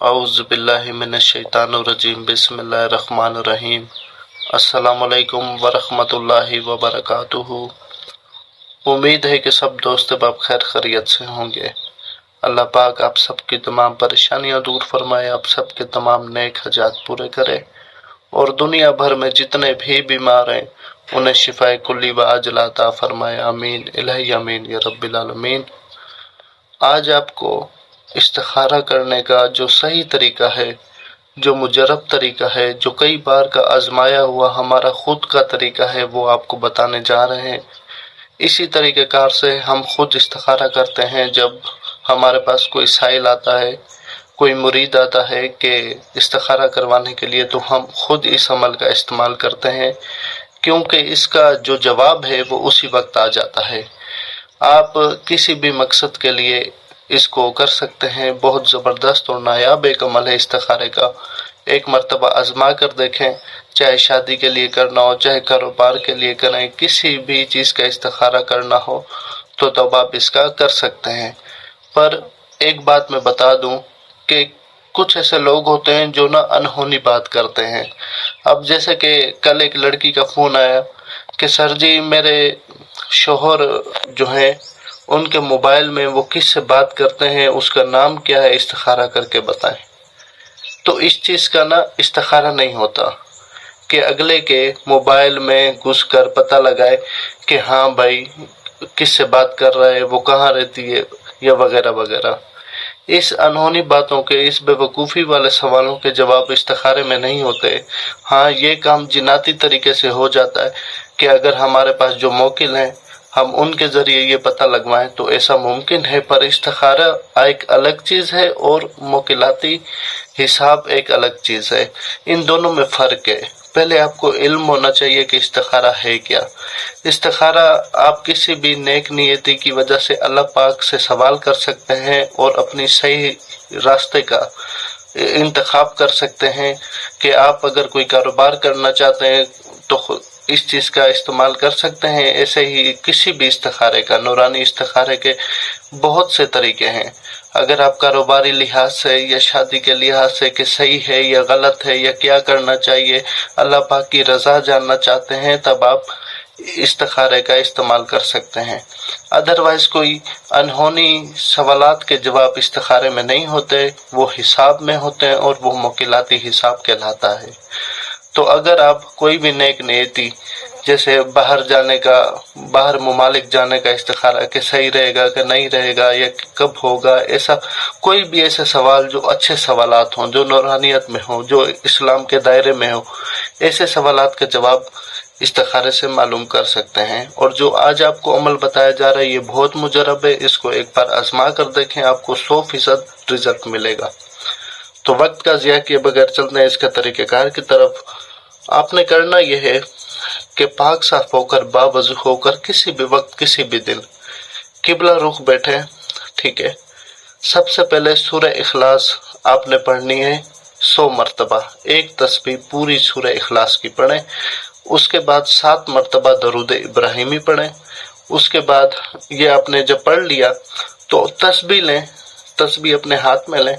अऊज़ु बिल्लाहि मिनश्शैतानिर्रजीम बिस्मिल्लाहिर्रहमानिर्रहीम। अस्सलामु अलैकुम वरहमतुल्लाहि वबरकातुहू। उम्मीद है कि सब दोस्त बाब खैर खैरियत से होंगे। अल्लाह पाक आप सबकी तमाम परेशानियां दूर फरमाए, आप सबके तमाम नेक हजात पूरे करे और दुनिया भर में जितने भी बीमार हैं उन्हें शिफाए कुल्ली व अजला अता फरमाए। आमीन इलाही आमीन या रब्बिल आलमीन। आज आपको इस्तिखारा करने का जो सही तरीका है, जो मुजरब तरीका है, जो कई बार का आजमाया हुआ हमारा खुद का तरीका है, वो आपको बताने जा रहे हैं। इसी तरीक़ेकार से हम खुद इस्तिखारा करते हैं। जब हमारे पास कोई साइल आता है, कोई मुरीद आता है कि इस्तिखारा करवाने के लिए, तो हम खुद इस अमल का इस्तेमाल करते हैं, क्योंकि इसका जो जवाब है वो उसी वक्त आ जाता है। आप किसी भी मकसद के लिए इसको कर सकते हैं। बहुत ज़बरदस्त और नायाब एक अमल है इस्तिखारे का। एक मरतबा आजमा कर देखें, चाहे शादी के लिए करना हो, चाहे कारोबार के लिए करें, किसी भी चीज़ का इस्तिखारा करना हो तो आप इसका कर सकते हैं। पर एक बात मैं बता दूं कि कुछ ऐसे लोग होते हैं जो ना अनहोनी बात करते हैं। अब जैसे कि कल एक लड़की का फ़ोन आया कि सर जी मेरे शोहर जो है उनके मोबाइल में वो किससे बात करते हैं, उसका नाम क्या है, इस्तिखारा करके बताएं। तो इस चीज़ का ना इस्तिखारा नहीं होता कि अगले के मोबाइल में घुसकर पता लगाए कि हाँ भाई किससे बात कर रहा है, वो कहाँ रहती है, या वगैरह वगैरह। इस अनहोनी बातों के, इस बेवकूफ़ी वाले सवालों के जवाब इस्तिखारे में नहीं होते। हाँ, ये काम जिनाती तरीके से हो जाता है कि अगर हमारे पास जो मोकिल हैं हम उनके ज़रिए ये पता लगवाएं तो ऐसा मुमकिन है। पर इस्तिखारा एक अलग चीज़ है और मोकिलाती हिसाब एक अलग चीज़ है। इन दोनों में फ़र्क है। पहले आपको इल्म होना चाहिए कि इस्तिखारा है क्या। इस्तिखारा आप किसी भी नेक नियति की वजह से अल्लाह पाक से सवाल कर सकते हैं और अपनी सही रास्ते का इंतखाब कर सकते हैं कि आप अगर कोई कारोबार करना चाहते हैं तो इस चीज़ का इस्तेमाल कर सकते हैं। ऐसे ही किसी भी इस्तिखारे का, नूरानी इस्तिखारे के बहुत से तरीके हैं। अगर आप कारोबारी लिहाज से या शादी के लिहाज से कि सही है या गलत है या क्या करना चाहिए, अल्लाह पाक की रज़ा जानना चाहते हैं, तब आप इस्तिखारे का इस्तेमाल कर सकते हैं। अदरवाइज कोई अनहोनी सवालात के जवाब इस्तिखारे में नहीं होते, वो हिसाब में होते हैं और वो मुकिलाती हिसाब कहलाता है। तो अगर आप कोई भी नेक नियति, जैसे बाहर जाने का, बाहर मुमालिक जाने का इस्तिखारा कि सही रहेगा कि नहीं रहेगा या कब होगा, ऐसा कोई भी ऐसे सवाल जो अच्छे सवालात हों, जो नूरानियत में हो, जो इस्लाम के दायरे में हो, ऐसे सवालात के जवाब इस्तिखारे से मालूम कर सकते हैं। और जो आज आपको अमल बताया जा रहा है ये बहुत मुजरब है। इसको एक बार आजमा कर देखें, आपको 100% रिजल्ट मिलेगा। तो वक्त का ज़िया किए बगैर चलते हैं इसका तरीक़ेकार की तरफ। आपने करना यह है कि पाक साफ होकर, बावजू होकर, किसी भी वक्त किसी भी दिन किबला रुख बैठे। ठीक है, सबसे पहले सूरह इखलास आपने पढ़नी है 100 मरतबा। एक तस्बीह पूरी सूरह इखलास की पढ़ें। उसके बाद 7 मरतबा दरूद इब्राहिमी पढ़ें। उसके बाद ये आपने जब पढ़ लिया तो तस्बीह लें, तस्बीह अपने हाथ में लें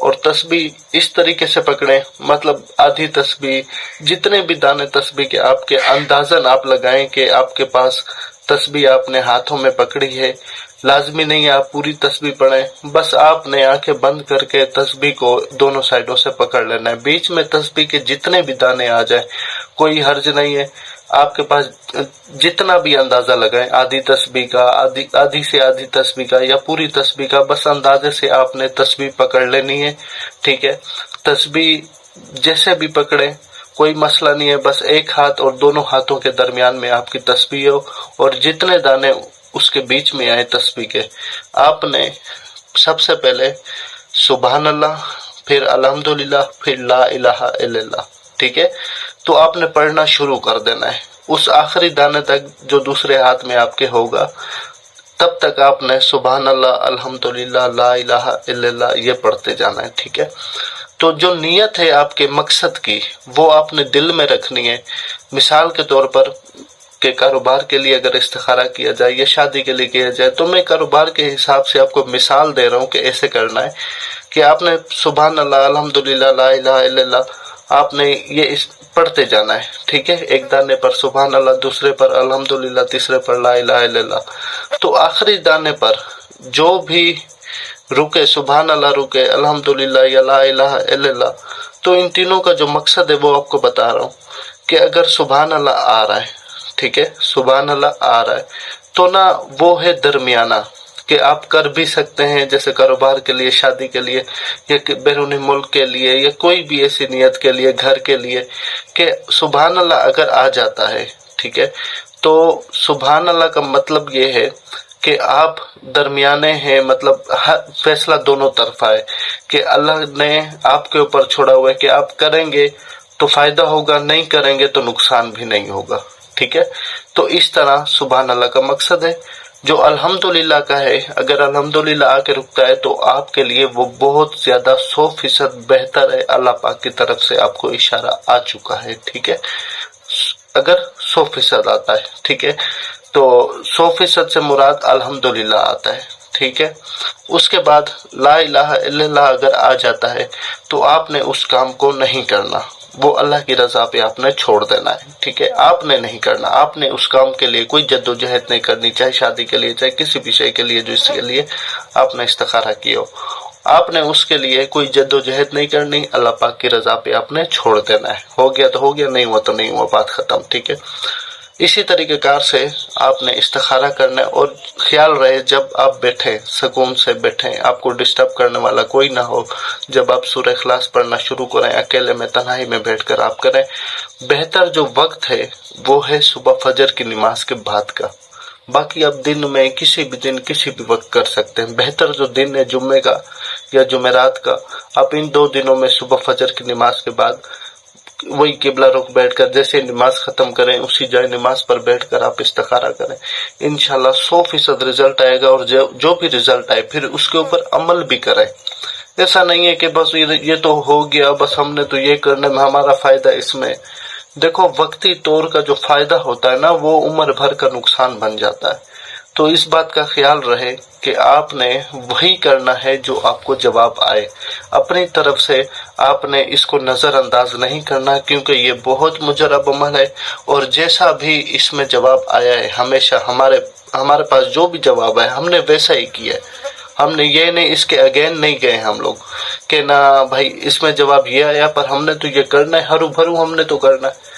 और तस्बीह इस तरीके से पकड़ें, मतलब आधी तस्बीह, जितने भी दाने तस्बीह के आपके अंदाज़न आप लगाएं कि आपके पास तस्बीह आपने हाथों में पकड़ी है। लाजमी नहीं है आप पूरी तस्बीह पढ़ें, बस आपने आंखें बंद करके तस्बीह को दोनों साइडों से पकड़ लेना है। बीच में तस्बीह के जितने भी दाने आ जाए कोई हर्ज नहीं है। आपके पास जितना भी अंदाजा लगाएं, आधी तस्बीह का, आधी से आधी तस्बीह का या पूरी तस्बीह का, बस अंदाजे से आपने तस्बीह पकड़ लेनी है। ठीक है, तस्बीह जैसे भी पकड़े कोई मसला नहीं है, बस एक हाथ और दोनों हाथों के दरमियान में आपकी तस्बीह हो और जितने दाने उसके बीच में आए तस्बीह के, आपने सबसे पहले सुभान अल्लाह, फिर अल्हम्दुलिल्लाह, फिर ला इलाहा इल्लल्लाह। ठीक है, तो आपने पढ़ना शुरू कर देना है उस आखिरी दाने तक जो दूसरे हाथ में आपके होगा, तब तक आपने सुभान अल्लाह, अल्हम्दुलिल्लाह, ला इलाहा इल्लल्लाह ये पढ़ते जाना है। ठीक है, तो जो नीयत है आपके मकसद की वो आपने दिल में रखनी है। मिसाल के तौर पर कि कारोबार के लिए अगर इस्तिखारा किया जाए या शादी के लिए किया जाए, तो मैं कारोबार के हिसाब से आपको मिसाल दे रहा हूँ कि ऐसे करना है कि आपने सुभान अल्लाह, अल्हम्दुलिल्लाह, ला इलाहा इल्लल्लाह आपने ये पढ़ते जाना है, ठीक है। एक दाने पर सुभान अल्लाह, दूसरे पर अल्हम्दुलिल्लाह, तीसरे पर ला इलाहा इल्लल्लाह। तो आखिरी दाने पर जो भी रुके, सुभान अल्लाह रुके, अल्हम्दुलिल्लाह या ला इलाहा इल्लल्लाह, तो इन तीनों का जो मकसद है वो आपको बता रहा हूँ कि अगर सुभान अल्लाह आ रहा है, ठीक है, सुभान अल्लाह आ रहा है, तो ना वो है दरमियाना कि आप कर भी सकते हैं, जैसे कारोबार के लिए, शादी के लिए, या बैरूनी मुल्क के लिए, या कोई भी ऐसी नियत के लिए, घर के लिए, कि सुभान अल्लाह अगर आ जाता है, ठीक है, तो सुभान अल्लाह का मतलब ये है कि आप दरमियाने हैं, मतलब फैसला दोनों तरफा है कि अल्लाह ने आपके ऊपर छोड़ा हुआ है कि आप करेंगे तो फायदा होगा, नहीं करेंगे तो नुकसान भी नहीं होगा, ठीक है। तो इस तरह सुभान अल्लाह का मकसद है। जो अल्हम्दुलिल्लाह का है, अगर अल्हम्दुलिल्लाह आके रुकता है तो आपके लिए वो बहुत ज्यादा 100% बेहतर है, अल्लाह पाक की तरफ से आपको इशारा आ चुका है, ठीक है। अगर 100% आता है, ठीक है, तो 100% से मुराद अल्हम्दुलिल्लाह आता है, ठीक है। उसके बाद ला इलाहा इल्लल्लाह अगर आ जाता है तो आपने उस काम को नहीं करना, वो अल्लाह की रजा पे आपने छोड़ देना है, ठीक है। आपने नहीं करना, आपने उस काम के लिए कोई जद्दोजहद नहीं करनी, चाहे शादी के लिए, चाहे किसी भी शय के लिए जो इसके लिए आपने इस्तिखारा किया हो, आपने उसके लिए कोई जद्दोजहद नहीं करनी, अल्लाह पाक की रजा पे आपने छोड़ देना है। हो गया तो हो गया, नहीं हुआ तो नहीं हुआ, बात खत्म, ठीक है। इसी तरीकेकार से आपने इस्तिखारा करना है, और ख्याल रहे जब आप बैठे, सुकून से बैठे, आपको डिस्टर्ब करने वाला कोई ना हो, जब आप सूरह इखलास पढ़ना शुरू करें, अकेले में तन्हाई में बैठकर आप करें। बेहतर जो वक्त है वो है सुबह फजर की नमाज के बाद का। बाकी आप दिन में किसी भी दिन किसी भी वक्त कर सकते हैं। बेहतर जो दिन है जुम्मे का या जुमेरात का, आप इन 2 दिनों में सुबह फजर की नमाज के बाद वही किबला रुख बैठकर, जैसे नमाज खत्म करें उसी जाए नमाज पर बैठकर आप इस्तिखारा करें, इंशाल्लाह 100% रिजल्ट आएगा। और जो भी रिजल्ट आए फिर उसके ऊपर अमल भी करें। ऐसा नहीं है कि बस ये तो हो गया, बस हमने तो ये करने में हमारा फायदा इसमें। देखो, वक्ती तौर का जो फायदा होता है ना, वो उम्र भर का नुकसान बन जाता है। तो इस बात का ख्याल रहे कि आपने वही करना है जो आपको जवाब आए। अपनी तरफ से आपने इसको नजरअंदाज नहीं करना, क्योंकि ये बहुत मुजरब अमल है। और जैसा भी इसमें जवाब आया है, हमेशा हमारे पास जो भी जवाब है हमने वैसा ही किया है। हमने ये नहीं, इसके अगेन नहीं गए हम लोग कि ना भाई इसमें जवाब ये आया पर हमने तो ये करना है, हरू भरू हमने तो करना है।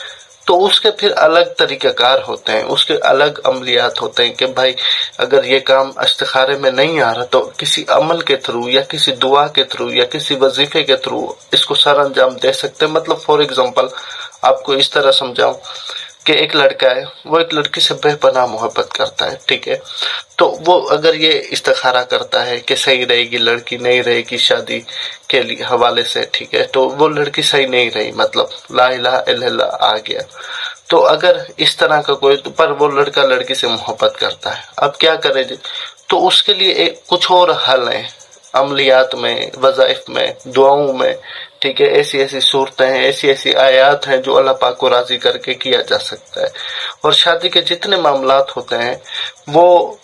तो उसके फिर अलग तरीक़ाकार होते हैं, उसके अलग अमलियात होते हैं कि भाई अगर ये काम इस्तिखारे में नहीं आ रहा तो किसी अमल के थ्रू या किसी दुआ के थ्रू या किसी वजीफे के थ्रू इसको सर अंजाम दे सकते हैं। मतलब फॉर एग्जांपल आपको इस तरह समझाऊं कि एक लड़का है, वो एक लड़की से बेपनाह मोहब्बत करता है, ठीक है। तो वो अगर ये इस्तिखारा करता है कि सही रहेगी लड़की, नहीं रहेगी शादी के लिए हवाले से, ठीक है, तो वो लड़की सही नहीं रही, मतलब ला इलाहा इल्लल्लाह आ गया। तो अगर इस तरह का कोई, पर वो लड़का लड़की से मोहब्बत करता है, अब क्या करे जी? तो उसके लिए कुछ और हल है, अमलियात में, वज़ाइफ में, दुआओं में, ठीक है। ऐसी ऐसी सूरतें हैं, ऐसी ऐसी आयात हैं जो अल्लाह पाक को राजी करके किया जा सकता है। और शादी के जितने मामलात होते हैं वो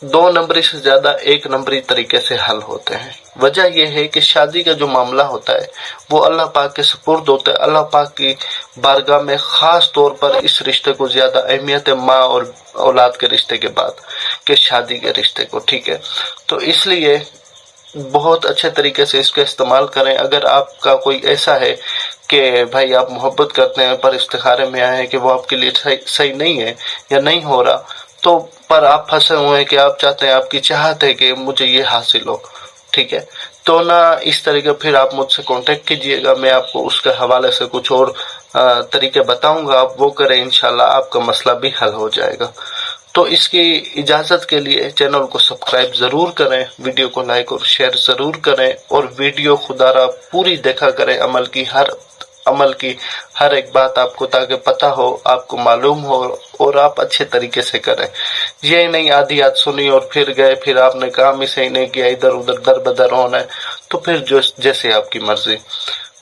2 नंबरी से ज्यादा 1 नंबरी तरीके से हल होते हैं। वजह यह है कि शादी का जो मामला होता है वो अल्लाह पाक के सुपुर्द होता है। अल्लाह पाक की बारगाह में खास तौर पर इस रिश्ते को ज्यादा अहमियत है माँ और औलाद के रिश्ते के बाद के शादी के रिश्ते को, ठीक है। तो इसलिए बहुत अच्छे तरीके से इसका इस्तेमाल करें। अगर आपका कोई ऐसा है कि भाई आप मोहब्बत करते हैं पर इस्तिखारे में आए हैं कि वो आपके लिए सही नहीं है या नहीं हो रहा, तो पर आप फंसे हुए हैं कि आप चाहते हैं, आपकी चाहत है कि मुझे ये हासिल हो, ठीक है, तो ना इस तरीके फिर आप मुझसे कांटेक्ट कीजिएगा, मैं आपको उसके हवाले से कुछ और तरीके बताऊंगा, आप वो करें, इंशाल्लाह आपका मसला भी हल हो जाएगा। तो इसकी इजाजत के लिए चैनल को सब्सक्राइब जरूर करें, वीडियो को लाइक और शेयर जरूर करें, और वीडियो खुदारा पूरी देखा करें, अमल की हर एक बात आपको ताकि पता हो, आपको मालूम हो और आप अच्छे तरीके से करें। ये नहीं आधी बात सुनी और फिर गए, फिर आपने काम ही सही नहीं किया, इधर उधर दर बदर होना है, तो फिर जो जैसे आपकी मर्जी।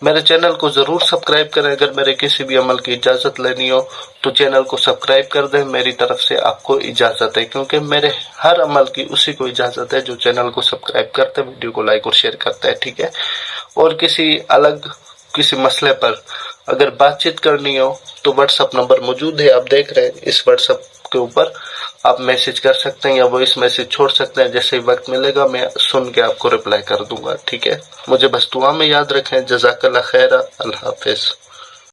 میرے چینل کو ضرور سبسکرائب کریں. اگر میرے کسی بھی عمل کی اجازت لینی ہو تو چینل کو سبسکرائب کر دیں. میری طرف سے آپ کو اجازت ہے، کیونکہ میرے ہر عمل کی اسی کو اجازت ہے جو چینل کو سبسکرائب کرتے، ویڈیو کو لائک اور شیئر کرتا ہے. ٹھیک ہے. اور کسی مسئلے پر اگر بات چیت کرنی ہو تو واٹس ایپ نمبر موجود ہے، آپ دیکھ رہے ہیں. اس واٹس ایپ کے اوپر آپ میسج کر سکتے ہیں یا وائس میسج چھوڑ سکتے ہیں. جیسے ہی وقت ملے گا میں سن کے آپ کو رپلائی کر دوں گا. ٹھیک ہے. مجھے بس دعا میں یاد رکھیں. جزاک اللہ خیر. اللہ حافظ.